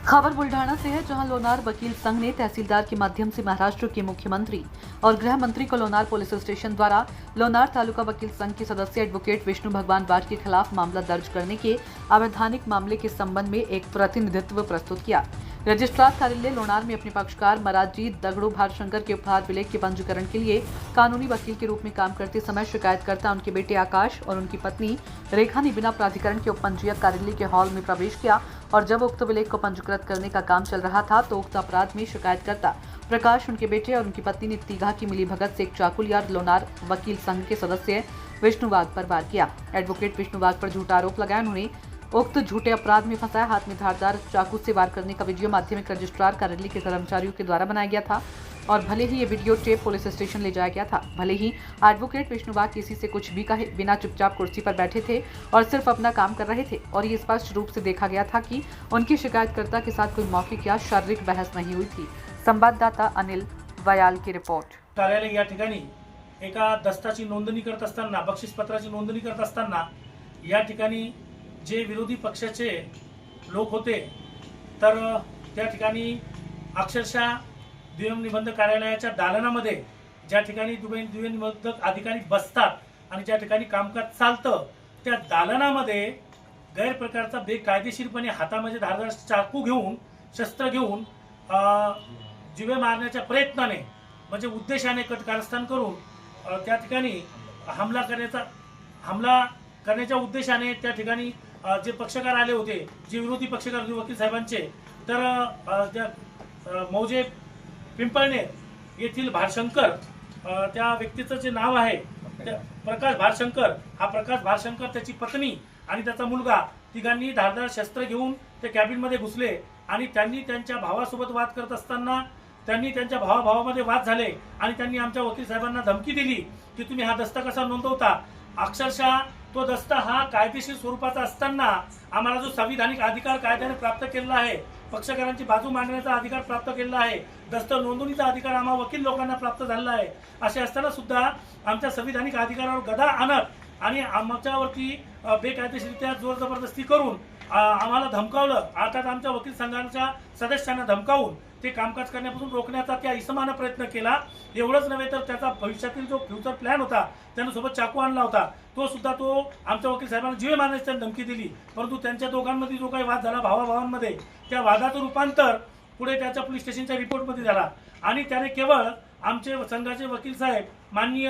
खबर बुल्ढाना से है, जहां लोनार वकील संघ ने तहसीलदार के माध्यम से महाराष्ट्र के मुख्यमंत्री और गृह मंत्री को लोनार पुलिस स्टेशन द्वारा लोनार तालुका वकील संघ के सदस्य एडवोकेट विष्णु भगवान वाड के खिलाफ मामला दर्ज करने के अवैधानिक मामले के संबंध में एक प्रतिनिधित्व प्रस्तुत किया। रजिस्ट्रार कार्यालय लोनार में अपने पक्षकार मरारजीत दगड़ू भारशंकर के उपहार विलेख के पंजीकरण के लिए कानूनी वकील के रूप में काम करते समय शिकायतकर्ता उनके बेटे आकाश और उनकी पत्नी रेखा ने बिना प्राधिकरण के उपपंजीयक कार्यालय के हॉल में प्रवेश किया और जब उक्त विलेख को पंजीकृत करने का काम चल रहा था तो उक्त अपराध में शिकायतकर्ता प्रकाश, उनके बेटे और उनकी पत्नी ने तीघा की मिलीभगत से एक चाकू लिया और लोनार वकील संघ के सदस्य विष्णु वाघ पर वार किया। एडवोकेट विष्णु वाघ पर झूठा आरोप लगाया। उन्होंने उक्त झूठे अपराध में फंसाया। हाथ में धारदार चाकू से वार करने का वीडियो माध्यमिक रजिस्ट्रार कार्यालय के कर्मचारियों के द्वारा बनाया गया था और भले ही ये वीडियो टेप पुलिस स्टेशन ले जाया गया था, भले ही एडवोकेट विष्णु वाघ किसी से कुछ भी कहे बिना चुपचाप कुर्सी पर बैठे थे और सिर्फ अपना काम कर रहे थे और ये स्पष्ट रूप से देखा गया था कि उनकी शिकायतकर्ता के साथ कोई मौखिक या शारीरिक बहस नहीं हुई थी। संवाददाता अनिल वयाल की रिपोर्ट। कार्यालय या ठिकाणी एका दस्ताची नोंदणी करत असताना, बक्षीसपत्राची नोंदणी करत असताना या ठिकाणी जे विरोधी पक्षाचे लोक होते तर त्या ठिकाणी अक्षरशः दुय्यम निबंधक कार्यालयाच्या दालनामध्ये ज्या ठिकाणी दुय्यम निबंधक अधिकारी बसतात आणि ज्या ठिकाणी कामकाज चालतं त्या दालनामध्ये गैरप्रकारचा बेकायदेशीरपणे हातामध्ये धारदार चाकू घेऊन, शस्त्र घेऊन जीवे मारण्याच्या प्रयत्नाने म्हणजे उद्देशाने कारस्थान करून त्या ठिकाणी हमला करण्याच्या उद्देशाने त्या ठिकाणी जे पक्षकार आले होते, जे विरोधी पक्षकार वकील साहेबांचे, तर त्या मौजे पिंपळनेर येथील भारशंकर त्या व्यक्तीचं जे नाव आहे प्रकाश भारशंकर, हा प्रकाश भारशंकर, त्याची पत्नी आणि त्याचा मुलगा तिघांनी धारदार शस्त्र घेऊन त्या कॅबिनमध्ये घुसले आणि त्यांनी त्यांच्या भावासोबत वाद करत असताना त्यांनी त्यांच्या भावामध्ये वाद झाले आणि त्यांनी आमच्या वकील साहेबांना धमकी दिली की तुम्ही हा दस्ता कसा नोंदवता। अक्षरशः तो दस्ता हा कायदेशीर स्वरूपाचा असताना आम्हाला जो संविधानिक अधिकार कायद्याने प्राप्त केलेला आहे, पक्षकारांची बाजू मांडण्याचा अधिकार प्राप्त केलेला आहे, दस्ता नोंदणीचा अधिकार आम्हा वकील लोकांना प्राप्त झालेला आहे, असे असताना सुद्धा आमच्या संविधानिक अधिकारावर गदा आणत आणि आमच्यावरती बेकायदेशीरित्या जोर जबरदस्ती करून आम्हाला धमकावलं। अर्थात आमच्या वकील संघाच्या सदस्यांना धमकावून ते कामकाज करण्यापासून रोखण्याचा त्या इसमानं प्रयत्न केला। एवढंच नव्हे तर त्याचा भविष्यातील जो फ्युचर प्लॅन होता, त्याने सोबत चाकू आणला होता, तो सुद्धा तो आमच्या वकील साहेबांना जीवे मारण्याची धमकी दिली। परंतु त्यांच्या दोघांमध्ये जो काही वाद झाला भावाभावांमध्ये, त्या वादाचं रूपांतर पुढे त्याच्या पोलीस स्टेशनच्या रिपोर्टमध्ये झाला आणि त्याने केवळ आमचे संघाचे वकील साहेब माननीय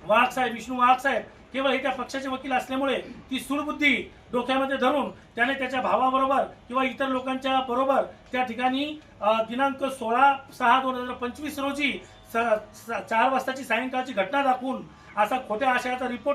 वाघ साहेब, विष्णू वाघ साहेब, केवळ हे त्या पक्षाचे वकील असल्यामुळे ती सूडबुद्धी डोक्यामध्ये धरून त्याने त्याच्या भावाबरोबर किंवा इतर लोकांच्या बरोबर त्या ठिकाणी दिनांक 16/6/2025 रोजी 4 वाजताची सायंकाळची घटना दाखवून असा खोट्या आशयाचा रिपोर्ट